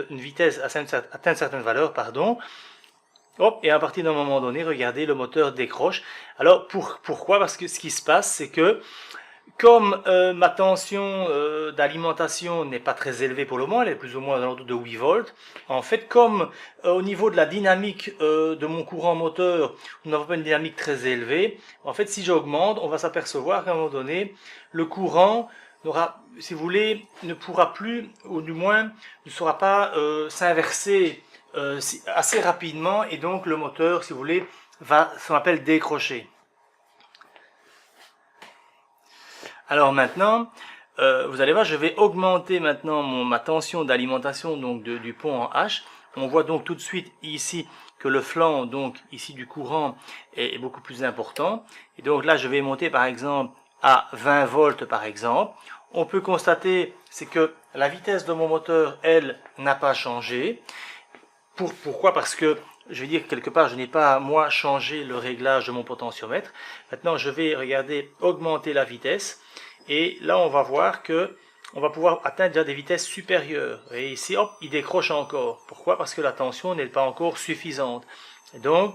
une vitesse atteint certaines valeurs, pardon. Hop, et à partir d'un moment donné, regardez, le moteur décroche. Alors, pourquoi? Parce que ce qui se passe, c'est que comme ma tension d'alimentation n'est pas très élevée pour le moment, elle est plus ou moins à l'ordre de 8 volts, en fait, comme au niveau de la dynamique de mon courant moteur, nous n'avons pas une dynamique très élevée, en fait, si j'augmente, on va s'apercevoir qu'à un moment donné, le courant n'aura, si vous voulez, ne pourra plus, ou du moins, ne saura pas s'inverser assez rapidement, et donc le moteur, si vous voulez, va, ce qu'on appelle décrocher. Alors maintenant, vous allez voir, je vais augmenter maintenant ma tension d'alimentation donc du pont en H. On voit donc tout de suite ici que le flanc donc ici du courant est beaucoup plus important. Et donc là, je vais monter par exemple à 20 volts par exemple. On peut constater, c'est que la vitesse de mon moteur, elle, n'a pas changé. Pourquoi? Parce que, je vais dire quelque part, je n'ai pas, moi, changé le réglage de mon potentiomètre. Maintenant, je vais, regarder, augmenter la vitesse. Et là, on va voir que on va pouvoir atteindre déjà des vitesses supérieures. Et ici, hop, il décroche encore. Pourquoi? Parce que la tension n'est pas encore suffisante. Et donc,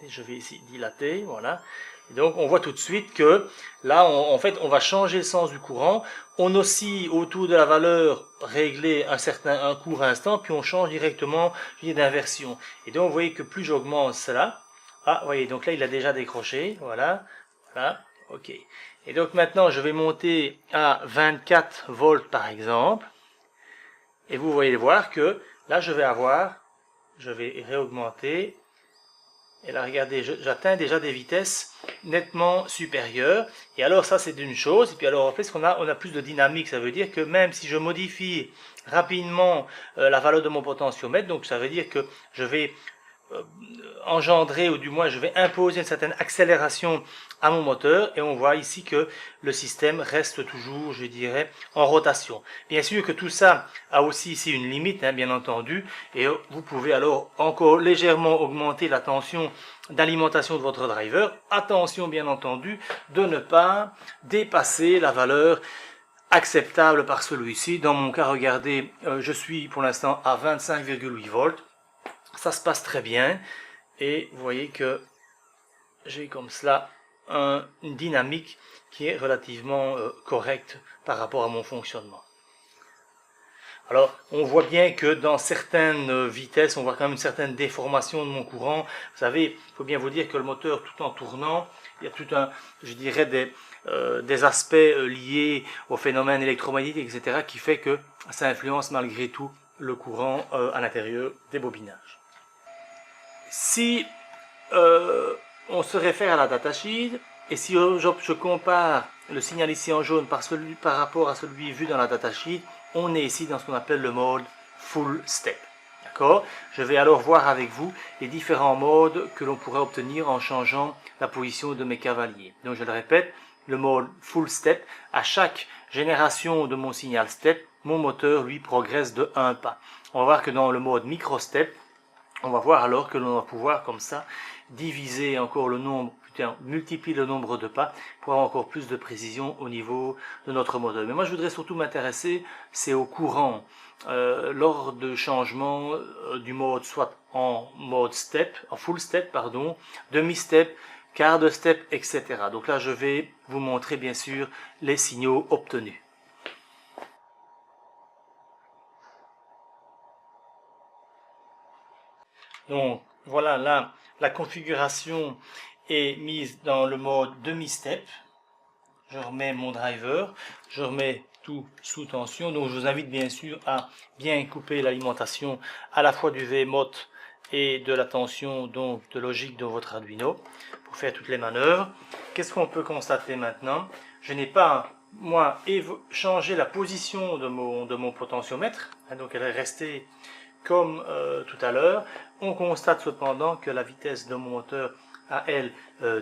je vais ici dilater, voilà. Et donc, on voit tout de suite que là, en fait, on va changer le sens du courant. On oscille autour de la valeur réglée un court instant, puis on change directement d'inversion. Et donc, vous voyez que plus j'augmente cela, ah, vous voyez, donc là, il a déjà décroché, voilà, voilà, ok. Et donc maintenant, je vais monter à 24 volts par exemple, et vous voyez voir que là, je vais réaugmenter. Et là, regardez, j'atteins déjà des vitesses nettement supérieures. Et alors, ça, c'est une chose. Et puis alors, en fait, on a plus de dynamique. Ça veut dire que même si je modifie rapidement la valeur de mon potentiomètre, donc ça veut dire que je vais engendrer, ou du moins je vais imposer une certaine accélération à mon moteur, et on voit ici que le système reste toujours, je dirais, en rotation. Bien sûr que tout ça a aussi ici une limite, hein, bien entendu, et vous pouvez alors encore légèrement augmenter la tension d'alimentation de votre driver. Attention bien entendu de ne pas dépasser la valeur acceptable par celui-ci. Dans mon cas, regardez, je suis pour l'instant à 25,8 volts. Ça se passe très bien, et vous voyez que j'ai comme cela une dynamique qui est relativement correcte par rapport à mon fonctionnement. Alors, on voit bien que dans certaines vitesses, on voit quand même une certaine déformation de mon courant. Vous savez, il faut bien vous dire que le moteur, tout en tournant, il y a tout un, je dirais, des aspects liés au phénomène électromagnétique, etc., qui fait que ça influence malgré tout le courant à l'intérieur des bobinages. Si on se réfère à la datasheet, et si je compare le signal ici en jaune par rapport à celui vu dans la datasheet, on est ici dans ce qu'on appelle le mode full step. D'accord? Je vais alors voir avec vous les différents modes que l'on pourrait obtenir en changeant la position de mes cavaliers. Donc je le répète, le mode full step, à chaque génération de mon signal step, mon moteur lui progresse de 1 pas. On va voir que dans le mode micro step, on va voir alors que l'on va pouvoir comme ça diviser encore le nombre, multiplier le nombre de pas pour avoir encore plus de précision au niveau de notre moteur. Mais moi je voudrais surtout m'intéresser, c'est au courant lors de changement du mode, soit en mode step, en full step pardon, demi-step, quart de step, etc. Donc là je vais vous montrer bien sûr les signaux obtenus. Donc voilà, là la configuration est mise dans le mode demi-step. Je remets mon driver, je remets tout sous tension. Donc je vous invite bien sûr à bien couper l'alimentation à la fois du VMOT et de la tension, donc de logique de votre Arduino pour faire toutes les manœuvres. Qu'est-ce qu'on peut constater maintenant? Je n'ai pas moi changé la position de mon potentiomètre, donc elle est restée comme tout à l'heure. On constate cependant que la vitesse de mon moteur a elle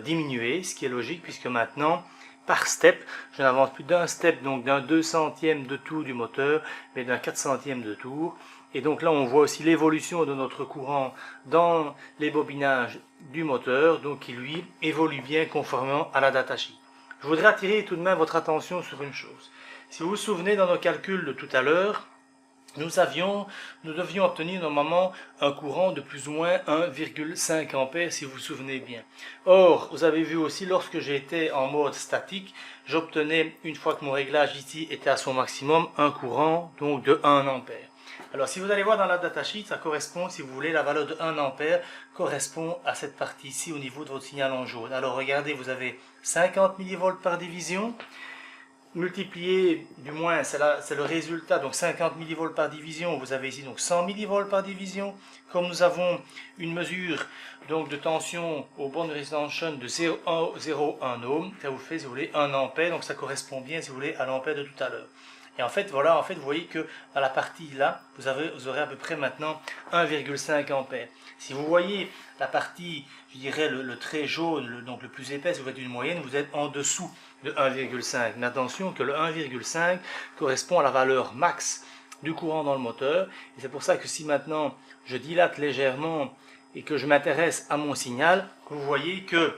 diminué, ce qui est logique puisque maintenant par step, je n'avance plus d'un step, donc d'un 200e de tour du moteur, mais d'un 400e de tour. Et donc là on voit aussi l'évolution de notre courant dans les bobinages du moteur, donc qui lui évolue bien conformément à la datasheet. Je voudrais attirer tout de même votre attention sur une chose. Si vous vous souvenez dans nos calculs de tout à l'heure, nous devions obtenir normalement un courant de plus ou moins 1,5 ampères si vous vous souvenez bien. Or, vous avez vu aussi lorsque j'étais en mode statique, j'obtenais, une fois que mon réglage ici était à son maximum, un courant donc de 1 ampère. Alors si vous allez voir dans la datasheet, ça correspond, si vous voulez, la valeur de 1 ampère correspond à cette partie ici au niveau de votre signal en jaune. Alors regardez, vous avez 50 millivolts par division, multiplié, du moins c'est le résultat, donc 50 millivolts par division, vous avez ici donc 100 millivolts par division. Comme nous avons une mesure donc de tension au bornes de résistance shunt de 0,1 ohm, ça vous fait, si vous voulez, 1 ampère, donc ça correspond bien, si vous voulez, à l'ampère de tout à l'heure. Et en fait, voilà, vous voyez que dans la partie là, vous aurez à peu près maintenant 1,5 ampère. Si vous voyez la partie, je dirais le trait jaune, donc le plus épais, si vous faites une moyenne, vous êtes en dessous de 1,5. Mais attention que le 1,5 correspond à la valeur max du courant dans le moteur. Et c'est pour ça que si maintenant je dilate légèrement et que je m'intéresse à mon signal, vous voyez que,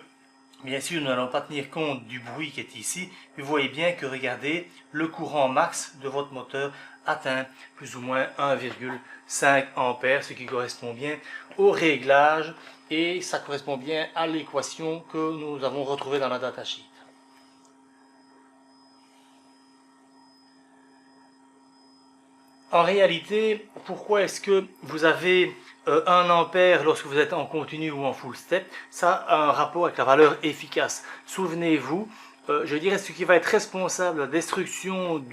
bien sûr, nous n'allons pas tenir compte du bruit qui est ici, mais vous voyez bien que, regardez, le courant max de votre moteur atteint plus ou moins 1,5 ampères, ce qui correspond bien au réglage et ça correspond bien à l'équation que nous avons retrouvée dans la datasheet. En réalité, pourquoi est-ce que vous avez 1 ampère lorsque vous êtes en continu ou en full step? Ça a un rapport avec la valeur efficace. Souvenez-vous, je dirais ce qui va être responsable de la destruction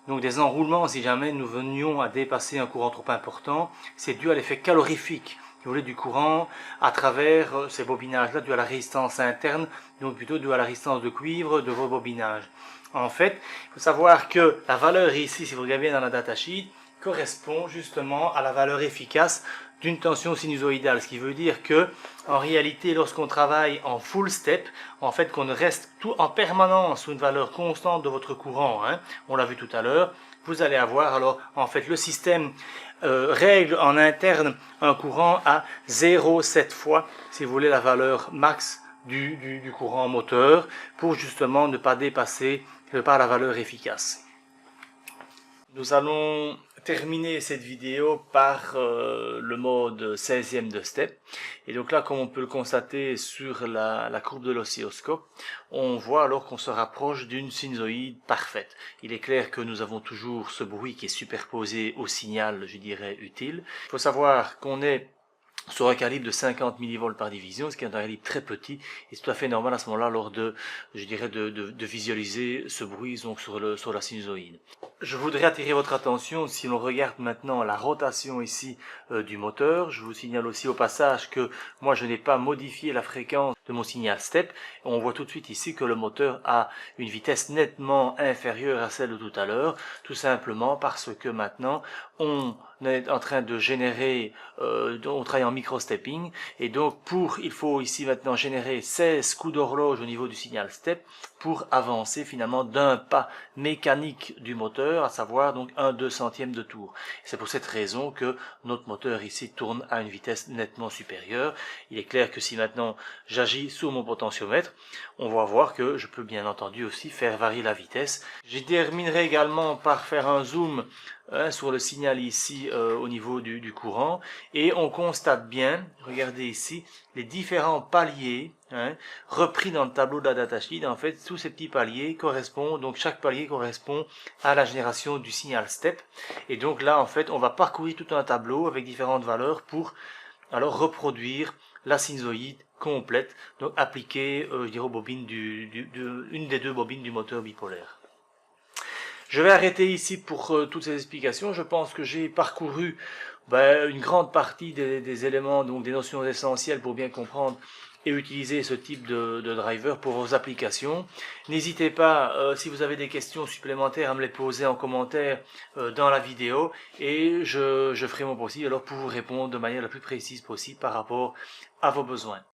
donc des enroulements si jamais nous venions à dépasser un courant trop important, c'est dû à l'effet calorifique, vous voulez, du courant à travers ces bobinages-là, dû à la résistance interne, donc plutôt dû à la résistance de cuivre de vos bobinages. En fait, il faut savoir que la valeur ici, si vous regardez bien dans la datasheet, correspond justement à la valeur efficace d'une tension sinusoïdale, ce qui veut dire que en réalité lorsqu'on travaille en full step, en fait qu'on reste tout en permanence sous une valeur constante de votre courant, on l'a vu tout à l'heure, vous allez avoir alors en fait le système règle en interne un courant à 0,7 fois, si vous voulez, la valeur max du courant moteur pour justement ne pas dépasser la valeur efficace. Nous allons terminer cette vidéo par le mode 16e de step. Et donc là, comme on peut le constater sur la courbe de l'oscilloscope, on voit alors qu'on se rapproche d'une sinusoïde parfaite. Il est clair que nous avons toujours ce bruit qui est superposé au signal, je dirais, utile. Il faut savoir qu'on est sur un calibre de 50 millivolts par division, ce qui est un calibre très petit, et c'est tout à fait normal à ce moment-là lors de, je dirais, de visualiser ce bruit donc sur la sinusoïde. Je voudrais attirer votre attention, si l'on regarde maintenant la rotation ici du moteur, je vous signale aussi au passage que moi je n'ai pas modifié la fréquence de mon signal step. On voit tout de suite ici que le moteur a une vitesse nettement inférieure à celle de tout à l'heure, tout simplement parce que maintenant on est en train de générer, on travaille en micro-stepping, et donc il faut ici maintenant générer 16 coups d'horloge au niveau du signal step pour avancer finalement d'un pas mécanique du moteur, à savoir donc 1/2 centième de tour. C'est pour cette raison que notre moteur ici tourne à une vitesse nettement supérieure. Il est clair que si maintenant j'agis sur mon potentiomètre, on va voir que je peux bien entendu aussi faire varier la vitesse. Je terminerai également par faire un zoom sur le signal ici au niveau du courant, et on constate bien, regardez ici, les différents paliers repris dans le tableau de la datasheet. En fait, tous ces petits paliers correspondent, donc chaque palier correspond à la génération du signal step, et donc là en fait on va parcourir tout un tableau avec différentes valeurs pour alors reproduire la sinusoïde complète, donc appliquée je dirais aux bobines une des deux bobines du moteur bipolaire. Je vais arrêter ici pour toutes ces explications. Je pense que j'ai parcouru une grande partie des éléments, donc des notions essentielles pour bien comprendre et utiliser ce type de driver pour vos applications. N'hésitez pas, si vous avez des questions supplémentaires, à me les poser en commentaire dans la vidéo, et je ferai mon possible alors pour vous répondre de manière la plus précise possible par rapport à vos besoins.